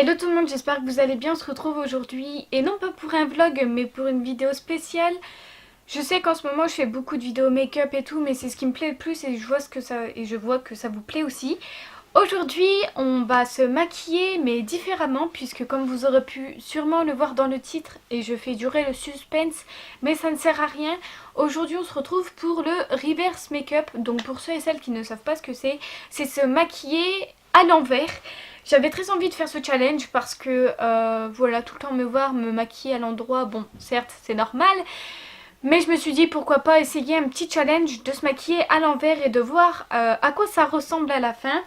Hello tout le monde, j'espère que vous allez bien. On se retrouve aujourd'hui, et non pas pour un vlog, mais pour une vidéo spéciale. Je sais qu'en ce moment je fais beaucoup de vidéos make-up et tout, mais c'est ce qui me plaît le plus et je vois que ça vous plaît aussi. Aujourd'hui on va se maquiller mais différemment, puisque comme vous aurez pu sûrement le voir dans le titre, et je fais durer le suspense mais ça ne sert à rien, aujourd'hui on se retrouve pour le reverse make-up. Donc pour ceux et celles qui ne savent pas ce que c'est se maquiller à l'envers. J'avais très envie de faire ce challenge parce que voilà, tout le temps me voir me maquiller à l'endroit, bon certes c'est normal, mais je me suis dit pourquoi pas essayer un petit challenge de se maquiller à l'envers et de voir à quoi ça ressemble à la fin.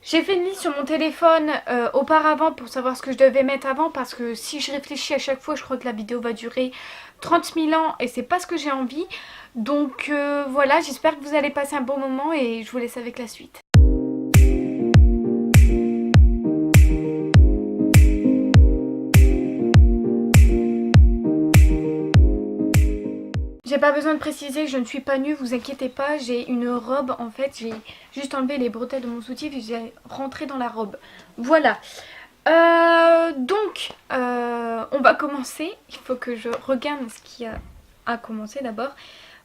J'ai fait une liste sur mon téléphone auparavant pour savoir ce que je devais mettre avant, parce que si je réfléchis à chaque fois je crois que la vidéo va durer 30 000 ans et c'est pas ce que j'ai envie. Donc voilà, j'espère que vous allez passer un bon moment et je vous laisse avec la suite. J'ai pas besoin de préciser que je ne suis pas nue, vous inquiétez pas, j'ai une robe, en fait j'ai juste enlevé les bretelles de mon soutif et j'ai rentré dans la robe. Voilà. On va commencer. Il faut que je regarde ce qui a commencé d'abord.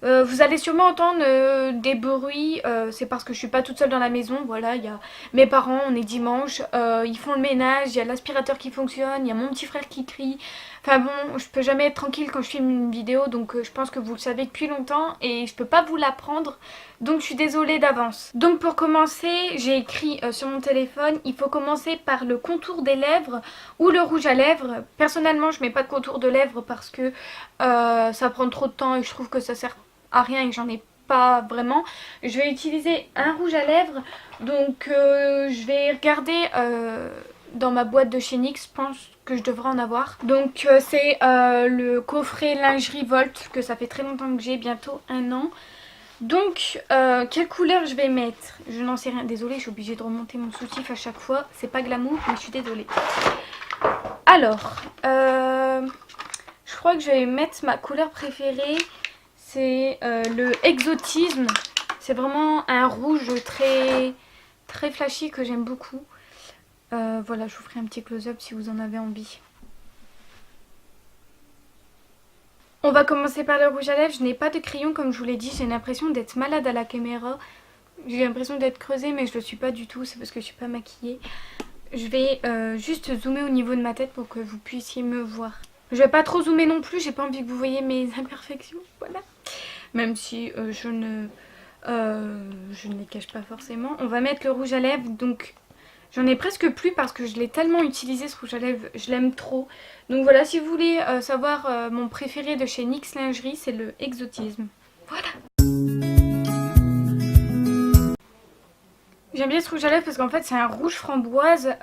Vous allez sûrement entendre des bruits, c'est parce que je suis pas toute seule dans la maison. Voilà, il y a mes parents, on est dimanche, ils font le ménage, il y a l'aspirateur qui fonctionne, il y a mon petit frère qui crie. Enfin bon, je peux jamais être tranquille quand je filme une vidéo, donc je pense que vous le savez depuis longtemps et je peux pas vous l'apprendre, donc je suis désolée d'avance. Donc pour commencer, j'ai écrit sur mon téléphone, il faut commencer par le contour des lèvres ou le rouge à lèvres. Personnellement je mets pas de contour de lèvres parce que ça prend trop de temps et je trouve que ça sert à rien et que j'en ai pas vraiment. Je vais utiliser un rouge à lèvres, donc je vais regarder dans ma boîte de chez NYX, je pense que je devrais en avoir. Donc c'est le coffret lingerie Volt, que ça fait très longtemps que j'ai, bientôt 1 an. Donc quelle couleur je vais mettre? Je n'en sais rien, désolée, je suis obligée de remonter mon soutif à chaque fois, c'est pas glamour mais je suis désolée. Alors je crois que je vais mettre ma couleur préférée. C'est le exotisme. C'est vraiment un rouge très flashy que j'aime beaucoup. Voilà, je vous ferai un petit close-up si vous en avez envie. On va commencer par le rouge à lèvres. Je n'ai pas de crayon comme je vous l'ai dit. J'ai l'impression d'être malade à la caméra. J'ai l'impression d'être creusée mais je le suis pas du tout. C'est parce que je suis pas maquillée. Je vais juste zoomer au niveau de ma tête pour que vous puissiez me voir. Je vais pas trop zoomer non plus. J'ai pas envie que vous voyez mes imperfections. Voilà. Même si je ne les cache pas forcément. On va mettre le rouge à lèvres, donc j'en ai presque plus parce que je l'ai tellement utilisé ce rouge à lèvres, je l'aime trop. Donc voilà, si vous voulez savoir mon préféré de chez NYX Lingerie, c'est le exotisme. Voilà. J'aime bien ce rouge à lèvres parce qu'en fait c'est un rouge framboise.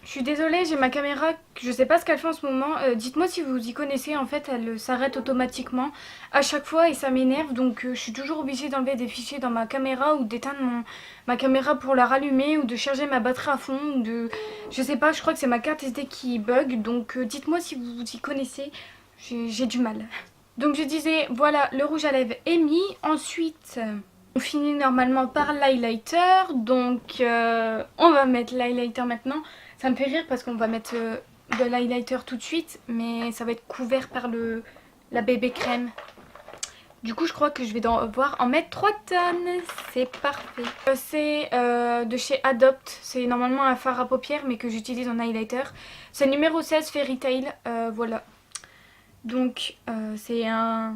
Je suis désolée, j'ai ma caméra, je sais pas ce qu'elle fait en ce moment. Dites-moi si vous y connaissez, en fait elle s'arrête automatiquement à chaque fois et ça m'énerve. Donc je suis toujours obligée d'enlever des fichiers dans ma caméra ou d'éteindre ma caméra pour la rallumer ou de charger ma batterie à fond ou de... Je sais pas, je crois que c'est ma carte SD qui bug. Donc dites-moi si vous y connaissez, j'ai du mal. Donc je disais, voilà, le rouge à lèvres est mis. Ensuite... on finit normalement par l'highlighter, donc on va mettre l'highlighter maintenant. Ça me fait rire parce qu'on va mettre de l'highlighter tout de suite, mais ça va être couvert par la bébé crème. Du coup je crois que je vais devoir en mettre 3 tonnes, c'est parfait. C'est de chez Adopt, c'est normalement un fard à paupières mais que j'utilise en highlighter. C'est le numéro 16 Fairy Tail, voilà. Donc c'est un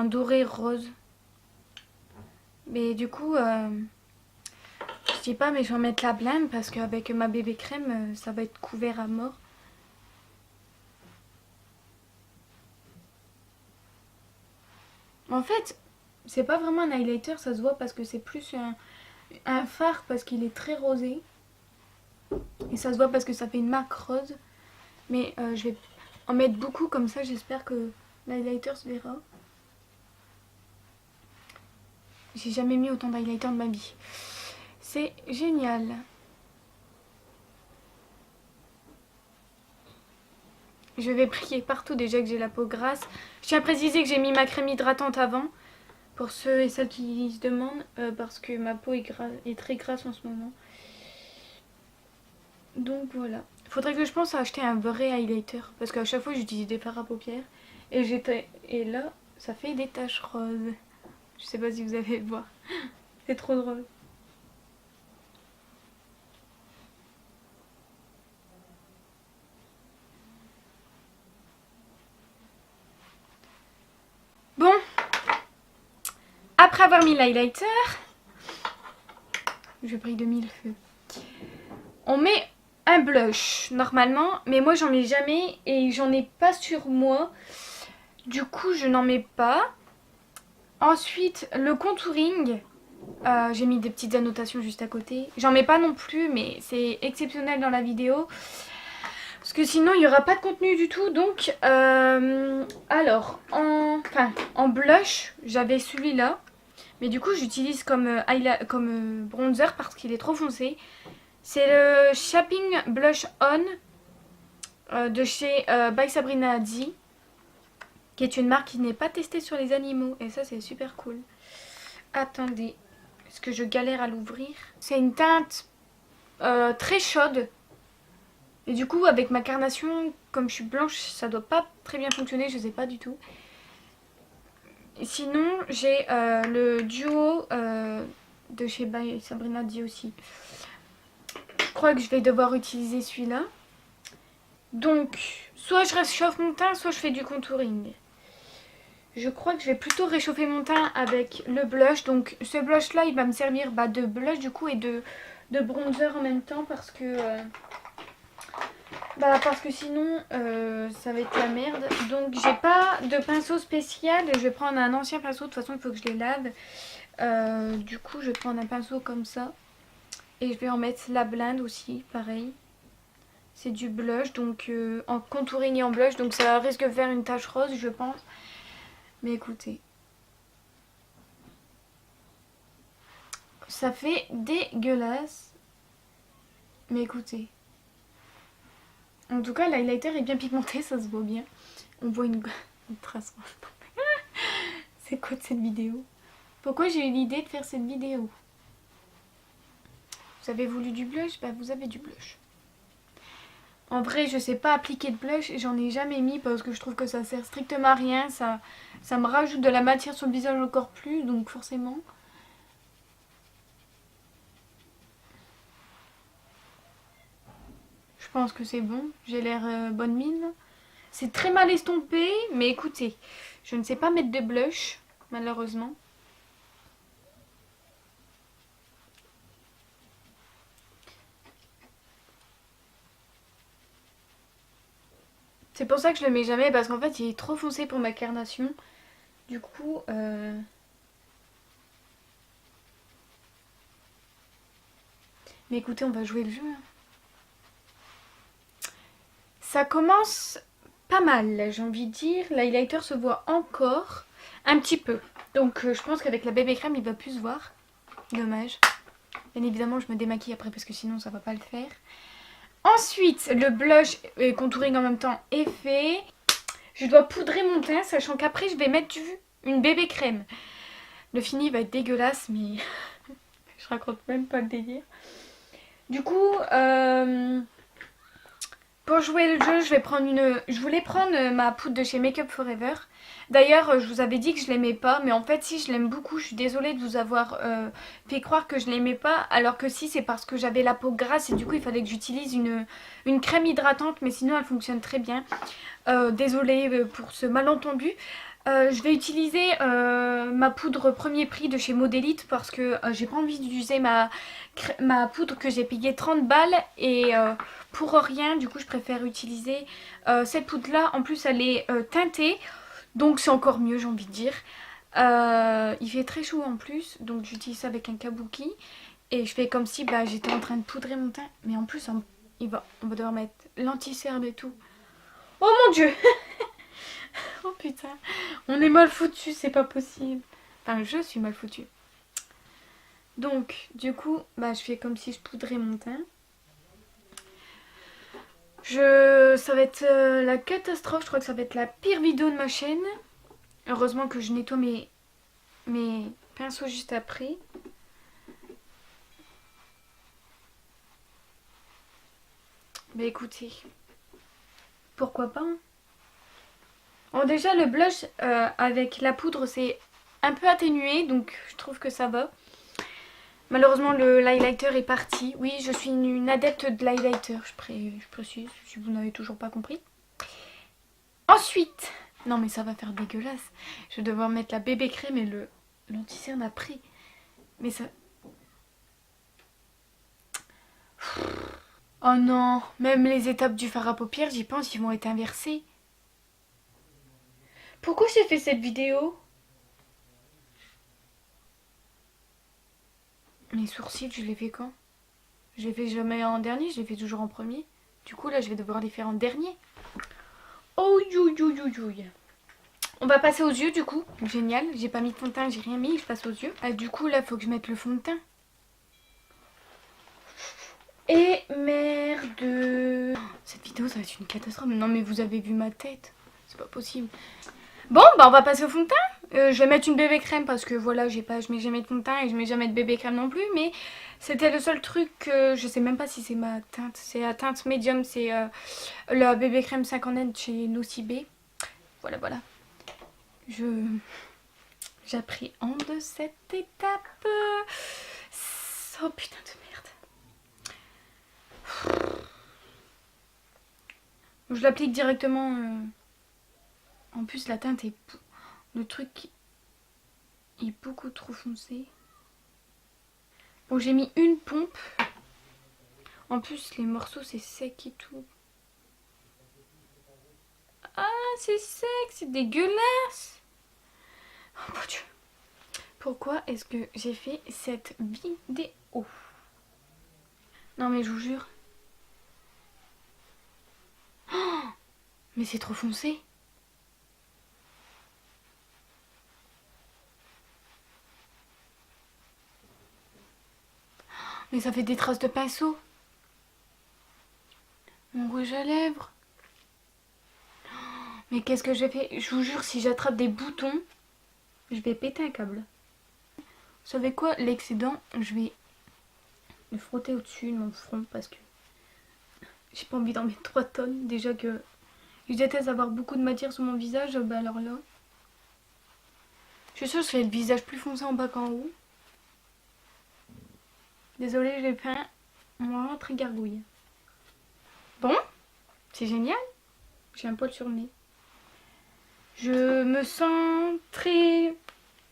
doré rose. Mais du coup, je dis pas mais je vais en mettre la blinde parce qu'avec ma bébé crème, ça va être couvert à mort. En fait, c'est pas vraiment un highlighter, ça se voit parce que c'est plus un fard parce qu'il est très rosé. Et ça se voit parce que ça fait une marque rose. Mais je vais en mettre beaucoup comme ça, j'espère que l'highlighter se verra. J'ai jamais mis autant d'highlighter de ma vie. C'est génial. Je vais prier partout déjà que j'ai la peau grasse. Je tiens à préciser que j'ai mis ma crème hydratante avant. Pour ceux et celles qui se demandent. Parce que ma peau est très grasse en ce moment. Donc voilà. Faudrait que je pense à acheter un vrai highlighter. Parce qu'à chaque fois j'utilise des fards à paupières. Et là, ça fait des taches roses. Je sais pas si vous allez le voir. C'est trop drôle. Bon, après avoir mis l'highlighter, je brille de mille feux. On met un blush normalement, mais moi j'en mets jamais et j'en ai pas sur moi. Du coup, je n'en mets pas. Ensuite, le contouring. J'ai mis des petites annotations juste à côté. J'en mets pas non plus, mais c'est exceptionnel dans la vidéo. Parce que sinon, il n'y aura pas de contenu du tout. Donc, alors, en blush, j'avais celui-là. Mais du coup, j'utilise comme bronzer parce qu'il est trop foncé. C'est le Shopping Blush On de chez By Sabrina D, qui est une marque qui n'est pas testée sur les animaux. Et ça, c'est super cool. Attendez, est-ce que je galère à l'ouvrir? C'est une teinte très chaude. Et du coup, avec ma carnation, comme je suis blanche, ça doit pas très bien fonctionner, je sais pas du tout. Et sinon, j'ai le duo de chez By Sabrina D aussi. Je crois que je vais devoir utiliser celui-là. Donc, soit je réchauffe mon teint, soit je fais du contouring. Je crois que je vais plutôt réchauffer mon teint avec le blush. Donc, ce blush-là, il va me servir de blush du coup et de bronzer en même temps parce que... sinon ça va être la merde. Donc j'ai pas de pinceau spécial. Je vais prendre un ancien pinceau. De toute façon il faut que je les lave. Du coup je vais prendre un pinceau comme ça. Et je vais en mettre la blinde aussi. Pareil. C'est du blush. Donc en contouring et en blush. Donc ça risque de faire une tache rose je pense. Mais écoutez. Ça fait dégueulasse. Mais écoutez. En tout cas, l'highlighter est bien pigmenté, ça se voit bien. On voit une trace. C'est quoi de cette vidéo? Pourquoi j'ai eu l'idée de faire cette vidéo? Vous avez voulu du blush? Bah vous avez du blush. En vrai, je sais pas appliquer de blush et j'en ai jamais mis parce que je trouve que ça sert strictement à rien. Ça me rajoute de la matière sur le visage encore plus, donc forcément. Je pense que c'est bon. J'ai l'air bonne mine. C'est très mal estompé, mais écoutez, je ne sais pas mettre de blush, malheureusement. C'est pour ça que je le mets jamais, parce qu'en fait, il est trop foncé pour ma carnation. Du coup, mais écoutez, on va jouer le jeu. Ça commence pas mal, j'ai envie de dire. L'highlighter se voit encore un petit peu. Donc je pense qu'avec la bébé crème, il va plus se voir. Dommage. Bien évidemment, je me démaquille après parce que sinon ça va pas le faire. Ensuite, le blush et contouring en même temps est fait. Je dois poudrer mon teint, sachant qu'après je vais mettre une bébé crème. Le fini va être dégueulasse, mais je raconte même pas le délire. Du coup, pour jouer le jeu, je voulais prendre ma poudre de chez Make Up Forever. D'ailleurs, je vous avais dit que je l'aimais pas, mais en fait, si, je l'aime beaucoup. Je suis désolée de vous avoir fait croire que je l'aimais pas, alors que si, c'est parce que j'avais la peau grasse et du coup, il fallait que j'utilise une crème hydratante, mais sinon, elle fonctionne très bien. Désolée pour ce malentendu. Je vais utiliser ma poudre premier prix de chez Modélite parce que j'ai pas envie d'utiliser ma poudre que j'ai payé 30 balles et pour rien. Du coup, je préfère utiliser cette poudre là. En plus, elle est teintée, donc c'est encore mieux, j'ai envie de dire. Il fait très chaud en plus, donc j'utilise ça avec un kabuki et je fais comme si j'étais en train de poudrer mon teint, mais en plus on va devoir mettre l'anti-cerne et tout. Oh mon dieu. Oh putain, on est mal foutu, c'est pas possible. Enfin, je suis mal foutue. Donc, du coup, je fais comme si je poudrais mon teint. Ça va être la catastrophe, je crois que ça va être la pire vidéo de ma chaîne. Heureusement que je nettoie mes pinceaux juste après. Bah écoutez, pourquoi pas hein. Bon, déjà le blush avec la poudre c'est un peu atténué, donc je trouve que ça va. Malheureusement le highlighter est parti. Oui, je suis une adepte de l'highlighter, je précise si vous n'avez toujours pas compris. Ensuite, non mais ça va faire dégueulasse. Je vais devoir mettre la bébé crème et le l'anti-cerne après. Mais ça... Oh non, même les étapes du fard à paupières, j'y pense, ils vont être inversés. Pourquoi j'ai fait cette vidéo? Mes sourcils, je les fais quand? Je les fais jamais en dernier, je les fais toujours en premier. Du coup, là, je vais devoir les faire en dernier. Oh, you. On va passer aux yeux, du coup. Génial. J'ai pas mis de fond de teint, j'ai rien mis, je passe aux yeux. Ah, du coup, là, faut que je mette le fond de teint. Et merde. Cette vidéo, ça va être une catastrophe. Non, mais vous avez vu ma tête. C'est pas possible. Bon, bah, on va passer au fond de teint. Je vais mettre une bébé crème parce que voilà, je mets jamais de fond de teint et je mets jamais de bébé crème non plus. Mais c'était le seul truc que je sais même pas si c'est ma teinte. C'est la teinte médium, c'est la bébé crème 5 en N chez Nocibé. Voilà. J'appréhende cette étape. Oh putain de merde. Je l'applique directement. En plus, la teinte est... Le truc est beaucoup trop foncé. Bon, j'ai mis une pompe. En plus, les morceaux, c'est sec et tout. Ah, c'est sec, c'est dégueulasse. Oh mon Dieu. Pourquoi est-ce que j'ai fait cette vidéo? Non, mais je vous jure. Oh, mais c'est trop foncé. Mais ça fait des traces de pinceau. Mon rouge à lèvres. Mais qu'est-ce que j'ai fait? Je vous jure, si j'attrape des boutons, je vais péter un câble. Vous savez quoi? L'excédent, je vais le frotter au-dessus de mon front parce que j'ai pas envie d'en mettre 3 tonnes. Déjà que je déteste avoir beaucoup de matière sur mon visage, bah alors là. Je suis sûre que j'ai le visage plus foncé en bas qu'en haut. Désolée, j'ai peint moi très gargouille. Bon, c'est génial. J'ai un poil sur le nez. Je me sens très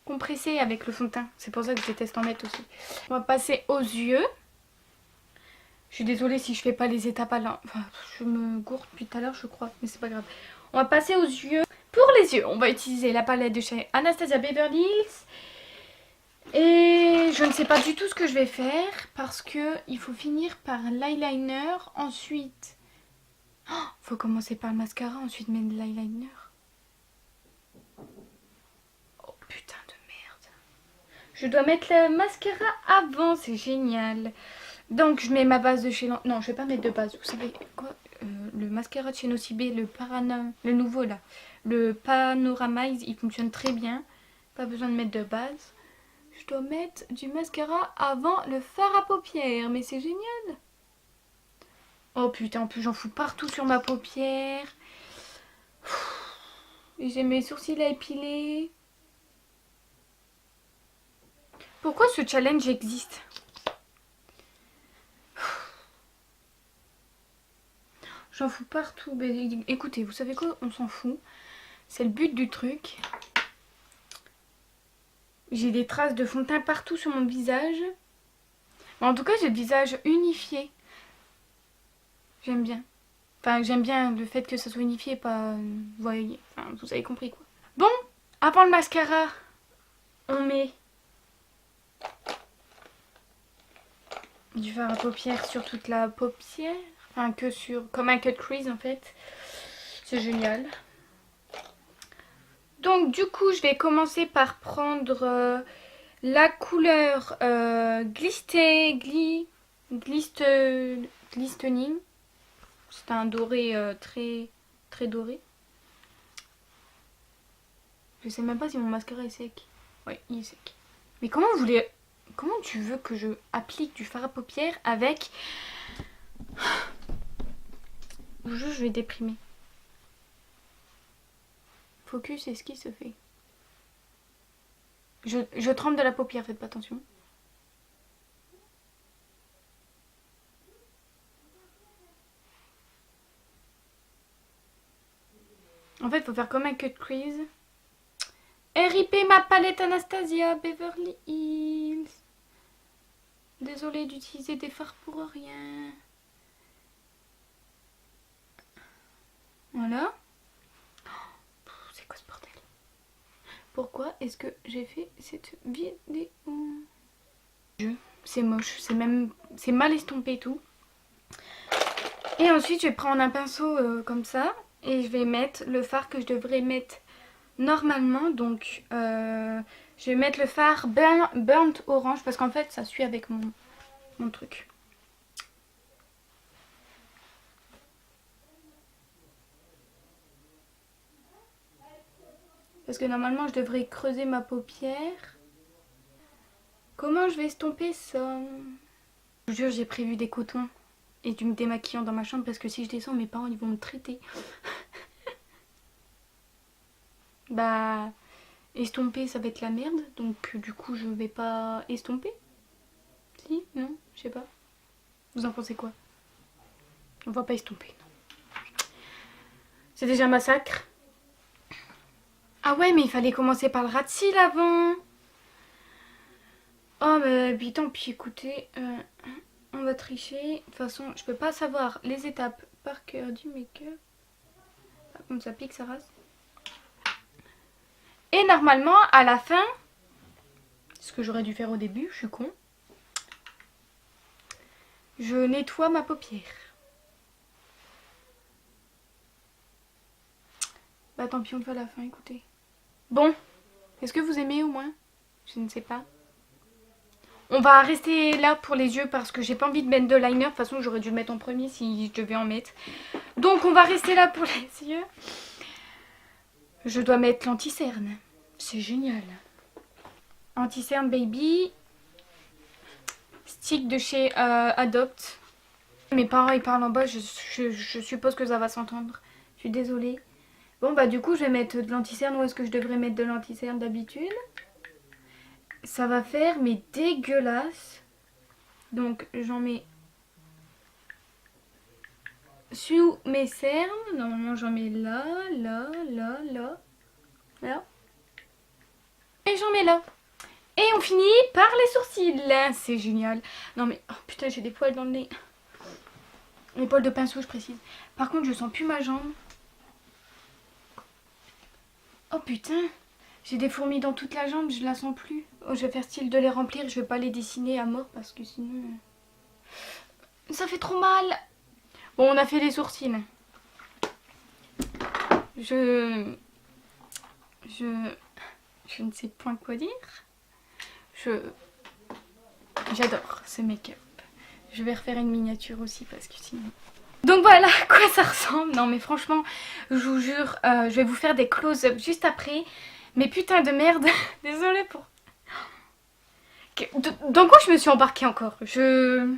compressée avec le fond de teint. C'est pour ça que je déteste en mettre aussi. On va passer aux yeux. Je suis désolée si je fais pas les étapes à l'un. Enfin, je me gourde depuis tout à l'heure, je crois. Mais c'est pas grave. On va passer aux yeux. Pour les yeux, on va utiliser la palette de chez Anastasia Beverly Hills. Et je ne sais pas du tout ce que je vais faire. Parce que il faut finir par l'eyeliner. Ensuite, faut commencer par le mascara. Ensuite mettre l'eyeliner. Oh putain de merde. Je dois mettre le mascara avant. C'est génial. Donc je mets ma base de chez... Non, je vais pas mettre de base. Vous savez quoi? Le mascara de chez Nocibé, le nouveau là. Le Panoramize, il fonctionne très bien. Pas besoin de mettre de base. Je dois mettre du mascara avant le fard à paupières. Mais c'est génial. Oh putain, en plus j'en fous partout sur ma paupière. Et j'ai mes sourcils à épiler. Pourquoi ce challenge existe? J'en fous partout. Mais écoutez, vous savez quoi? On s'en fout. C'est le but du truc. J'ai des traces de fond de teint partout sur mon visage. En tout cas, j'ai le visage unifié. J'aime bien. Enfin, j'aime bien le fait que ça soit unifié, pas... Vous voyez, enfin, vous avez compris quoi. Bon, avant le mascara, on met du fard à paupières sur toute la paupière. Enfin, que sur... Comme un cut crease en fait. C'est génial. Donc du coup, je vais commencer par prendre la couleur Glistening. C'est un doré très doré. Je sais même pas si mon mascara est sec. Oui, il est sec. Mais comment tu veux que je applique du fard à paupières avec Je vais déprimer. Focus, et ce qui se fait. Je trempe de la paupière, faites pas attention. En fait, il faut faire comme un cut crease. RIP ma palette Anastasia Beverly Hills. Désolée d'utiliser des fards pour rien. Voilà. C'est quoi ce bordel? Pourquoi est-ce que j'ai fait cette vidéo? C'est moche, c'est mal estompé et tout. Et ensuite je vais prendre un pinceau comme ça et je vais mettre le fard que je devrais mettre normalement. Donc je vais mettre le fard burnt orange parce qu'en fait ça suit avec mon truc. Parce que normalement je devrais creuser ma paupière. Comment je vais estomper ça? Je vous jure, j'ai prévu des cotons et du démaquillant dans ma chambre parce que si je descends, mes parents ils vont me traiter. Bah, estomper ça va être la merde, donc du coup je vais pas estomper. Si? Non? Je sais pas. Vous en pensez quoi? On va pas estomper, non. C'est déjà un massacre. Ah ouais, mais il fallait commencer par le ras de cils avant. Oh mais puis tant pis, écoutez, on va tricher. De toute façon, je peux pas savoir les étapes par cœur du make-up. Par contre, ça pique, ça rase. Et normalement, à la fin, ce que j'aurais dû faire au début, je suis con, je nettoie ma paupière. Bah tant pis, on le fait à la fin, écoutez. Bon, est-ce que vous aimez au moins? Je ne sais pas. On va rester là pour les yeux parce que j'ai pas envie de mettre de liner. De toute façon, j'aurais dû le mettre en premier si je devais en mettre. Donc on va rester là pour les yeux. Je dois mettre l'anti-cerne. C'est génial. Anti-cerne Baby. Stick de chez Adopt. Mes parents ils parlent en bas, je suppose que ça va s'entendre. Je suis désolée. Bon bah du coup je vais mettre de l'anti-cerne. Où est-ce que je devrais mettre de l'anti-cerne d'habitude? Ça va faire mais dégueulasse. Donc j'en mets sous mes cernes. Normalement j'en mets là, là, là, là, là. Et j'en mets là. Et on finit par les sourcils. C'est génial. Non mais, oh putain, j'ai des poils dans le nez. Les poils de pinceau, je précise. Par contre, je sens plus ma jambe. Oh putain, j'ai des fourmis dans toute la jambe, je la sens plus. Oh, je vais faire style de les remplir, je vais pas les dessiner à mort parce que sinon... Ça fait trop mal. Bon, on a fait les sourcils. Je ne sais point quoi dire. J'adore ce make-up. Je vais refaire une miniature aussi parce que sinon... Donc voilà à quoi ça ressemble. Non mais franchement, je vous jure, je vais vous faire des close-up juste après. Mais putain de merde, désolée pour... Dans quoi je me suis embarquée encore? Je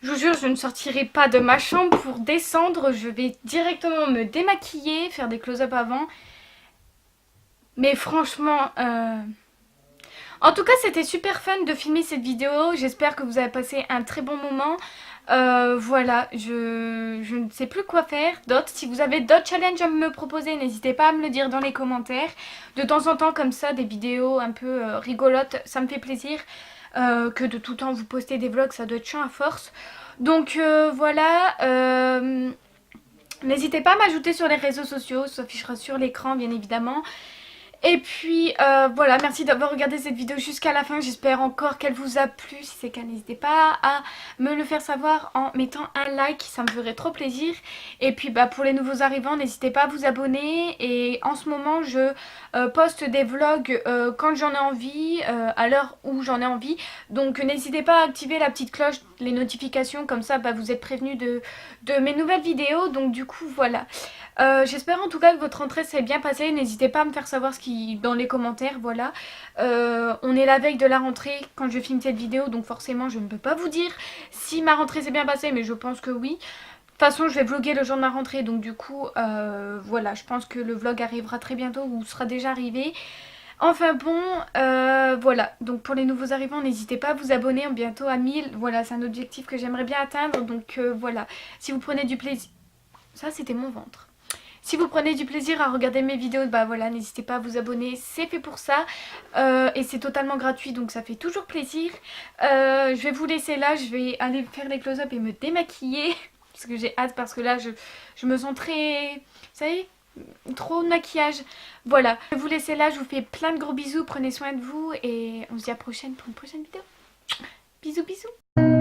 vous jure, je ne sortirai pas de ma chambre pour descendre. Je vais directement me démaquiller, faire des close-up avant. Mais franchement... En tout cas, c'était super fun de filmer cette vidéo. J'espère que vous avez passé un très bon moment. Voilà, je ne sais plus quoi faire d'autre. Si vous avez d'autres challenges à me proposer, n'hésitez pas à me le dire dans les commentaires. De temps en temps, comme ça, des vidéos un peu rigolotes, ça me fait plaisir. Que de tout le temps vous postez des vlogs, ça doit être chiant à force. Donc voilà, n'hésitez pas à m'ajouter sur les réseaux sociaux, ça s'affichera sur l'écran bien évidemment. Et puis voilà, merci d'avoir regardé cette vidéo jusqu'à la fin. J'espère encore qu'elle vous a plu. Si c'est le cas, n'hésitez pas à me le faire savoir en mettant un like, ça me ferait trop plaisir. Et puis bah, pour les nouveaux arrivants, n'hésitez pas à vous abonner. Et en ce moment, je poste des vlogs quand j'en ai envie, à l'heure où j'en ai envie. Donc n'hésitez pas à activer la petite cloche, les notifications, comme ça bah, vous êtes prévenus de mes nouvelles vidéos. Donc du coup voilà. J'espère en tout cas que votre rentrée s'est bien passée. N'hésitez pas à me faire savoir ce qui dans les commentaires. Voilà, on est la veille de la rentrée quand je filme cette vidéo, donc forcément je ne peux pas vous dire si ma rentrée s'est bien passée, mais je pense que oui. toute façon je vais vlogger le jour de ma rentrée, donc du coup voilà, je pense que le vlog arrivera très bientôt ou sera déjà arrivé. Enfin bon, voilà, donc pour les nouveaux arrivants, n'hésitez pas à vous abonner bientôt à 1000. Voilà, c'est un objectif que j'aimerais bien atteindre, donc voilà. Si vous prenez du plaisir... Ça, c'était mon ventre. Si vous prenez du plaisir à regarder mes vidéos, bah voilà, n'hésitez pas à vous abonner, c'est fait pour ça. Et c'est totalement gratuit, donc ça fait toujours plaisir. Je vais vous laisser là, je vais aller faire les close-up et me démaquiller. Parce que j'ai hâte, parce que là, je me sens très... Vous savez, trop de maquillage. Voilà, je vais vous laisser là, je vous fais plein de gros bisous, prenez soin de vous et on se dit à la prochaine pour une prochaine vidéo. Bisous bisous.